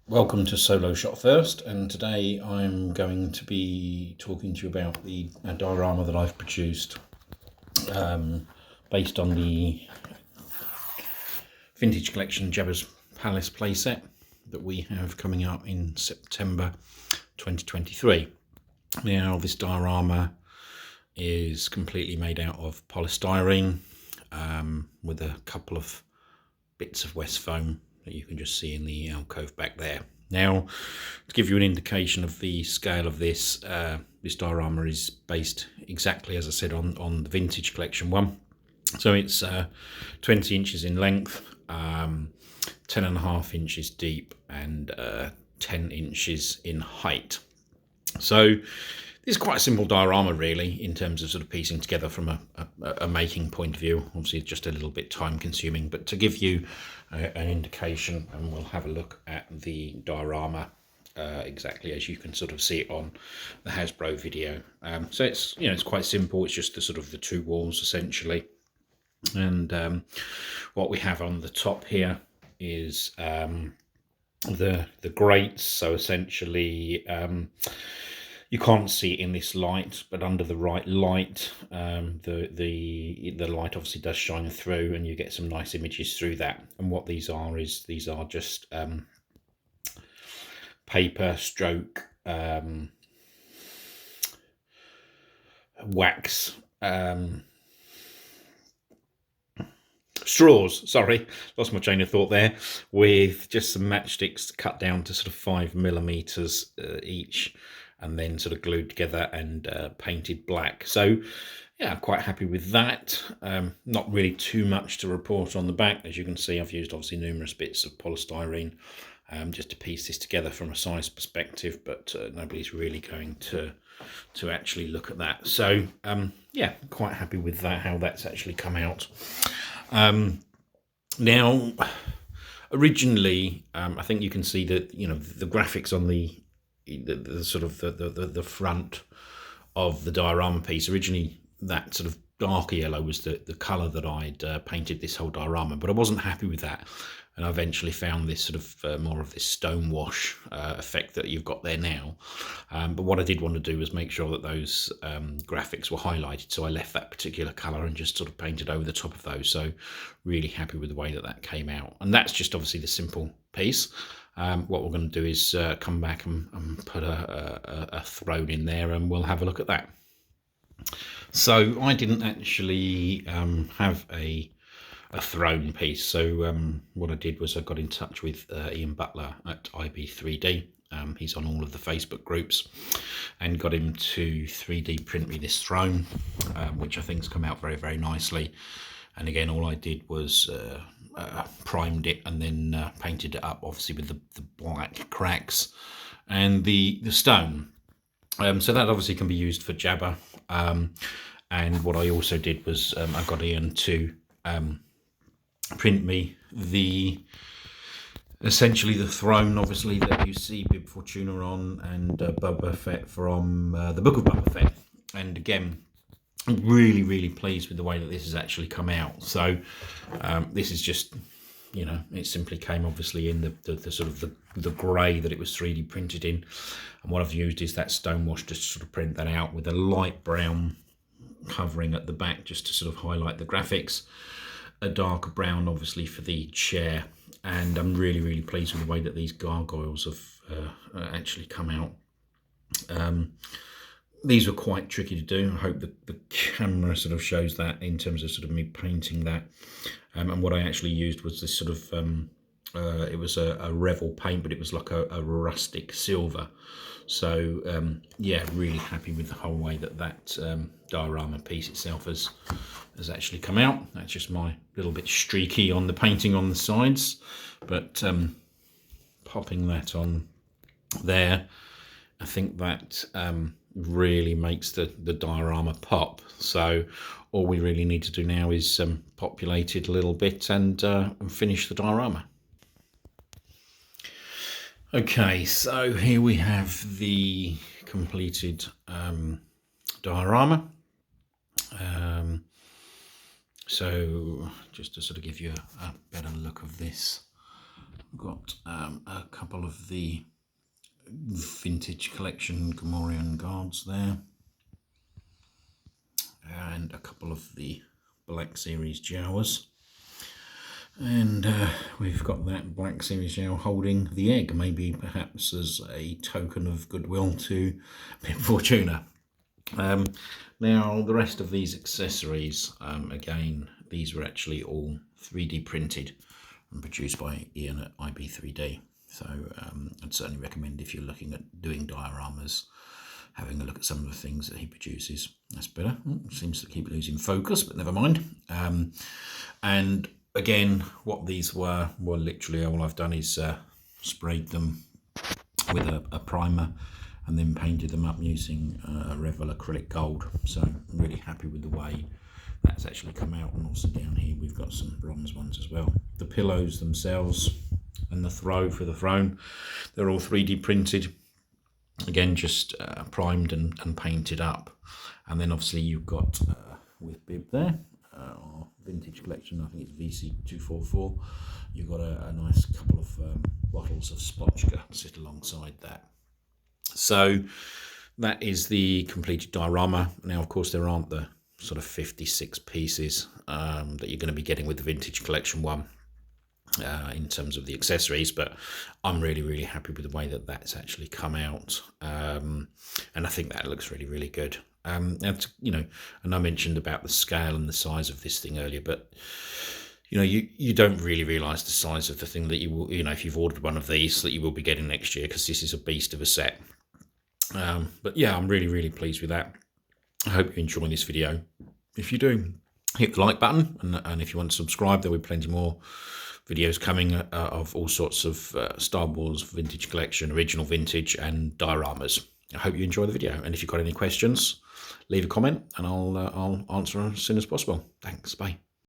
Welcome to Solo Shot First, and today I'm going to be talking to you about the diorama that I've produced based on the vintage collection Jabba's Palace playset that we have coming out in September 2023. Now, this diorama is completely made out of polystyrene with a couple of bits of West foam that you can just see in the alcove back there. Now, to give you an indication of the scale of this, this diorama is based exactly, as I said, on the vintage collection one. So it's 20 inches in length, 10.5 inches deep, and 10 inches in height. So it's quite a simple diorama, really, in terms of sort of piecing together from a making point of view. Obviously, it's just a little bit time consuming, but to give you an indication, and we'll have a look at the diorama exactly as you can sort of see it on the Hasbro video. So it's it's quite simple. It's just the sort of the two walls essentially, and what we have on the top here is the grates. So essentially, you can't see it in this light, but under the right light, the light obviously does shine through, and you get some nice images through that. And what these are just paper stroke wax straws, sorry, lost my chain of thought there, with just some matchsticks cut down to sort of 5mm each, and then sort of glued together and painted black. So yeah, I'm quite happy with that. Not really too much to report on the back. As you can see, I've used obviously numerous bits of polystyrene just to piece this together from a size perspective, but nobody's really going to actually look at that. So yeah, quite happy with that, how that's actually come out. Now, originally, I think you can see that the graphics on the sort of the front of the diorama piece. Originally, that sort of darker yellow was the colour that I'd painted this whole diorama, but I wasn't happy with that, and I eventually found this sort of more of this stone wash effect that you've got there now. But what I did want to do was make sure that those graphics were highlighted, so I left that particular colour and just sort of painted over the top of those. So really happy with the way that that came out, and that's just obviously the simple piece. What we're going to do is come back and put a throne in there, and we'll have a look at that. So I didn't actually have a throne piece. So what I did was I got in touch with Ian Butler at IB3D. He's on all of the Facebook groups, and got him to 3D print me this throne, which I think has come out very, very nicely. And again, all I did was primed it and then painted it up, obviously with the black cracks and the stone. So that obviously can be used for Jabba. And what I also did was I got Ian to print me essentially the throne, obviously, that you see Bib Fortuna on, and Boba Fett from the Book of Boba Fett. And again, I'm really, really pleased with the way that this has actually come out. So this is just, it simply came obviously in the sort of the grey that it was 3D printed in. And what I've used is that stone wash to sort of print that out with a light brown covering at the back, just to sort of highlight the graphics. A darker brown, obviously, for the chair. And I'm really, really pleased with the way that these gargoyles have actually come out. These were quite tricky to do. I hope that the camera sort of shows that in terms of sort of me painting that. And what I actually used was this sort of, it was a Revel paint, but it was like a rustic silver. So yeah, really happy with the whole way that diorama piece itself has actually come out. That's just my little bit streaky on the painting on the sides, but popping that on there, I think that really makes the diorama pop. So all we really need to do now is populate it a little bit and finish the diorama. Okay, so here we have the completed diorama. So just to sort of give you a better look of this got a couple of the vintage collection Gamorrean guards there, and a couple of the Black Series Jawas. And we've got that Black Series Jawa holding the egg, maybe perhaps as a token of goodwill to Fortuna. Now, the rest of these accessories, again, these were actually all 3D printed and produced by Ian at IB3D. So I'd certainly recommend, if you're looking at doing dioramas, having a look at some of the things that he produces. That's better. Seems to keep losing focus, but never mind. And again, what these were literally, all I've done is sprayed them with a primer and then painted them up using a Revell acrylic gold. So I'm really happy with the way that's actually come out. And also down here we've got some bronze ones as well. The pillows themselves and the throw for the throne, they're all 3D printed. Again, just primed and painted up. And then obviously you've got with bib there, our vintage collection, I think it's VC244. You've got a nice couple of bottles of Spotchka to sit alongside that. So that is the completed diorama. Now, of course, there aren't the sort of 56 pieces that you're going to be getting with the vintage collection one in terms of the accessories, but I'm really happy with the way that that's actually come out, and I think that looks really good. And and I mentioned about the scale and the size of this thing earlier, but you don't really realise the size of the thing that you will, if you've ordered one of these, that you will be getting next year, because this is a beast of a set. But yeah, I'm really pleased with that. I hope you're enjoying this video. If you do, hit the like button, and if you want to subscribe, there will be plenty more videos coming of all sorts of Star Wars vintage collection, original vintage, and dioramas. I hope you enjoy the video, and if you've got any questions, leave a comment and I'll answer as soon as possible. Thanks, bye.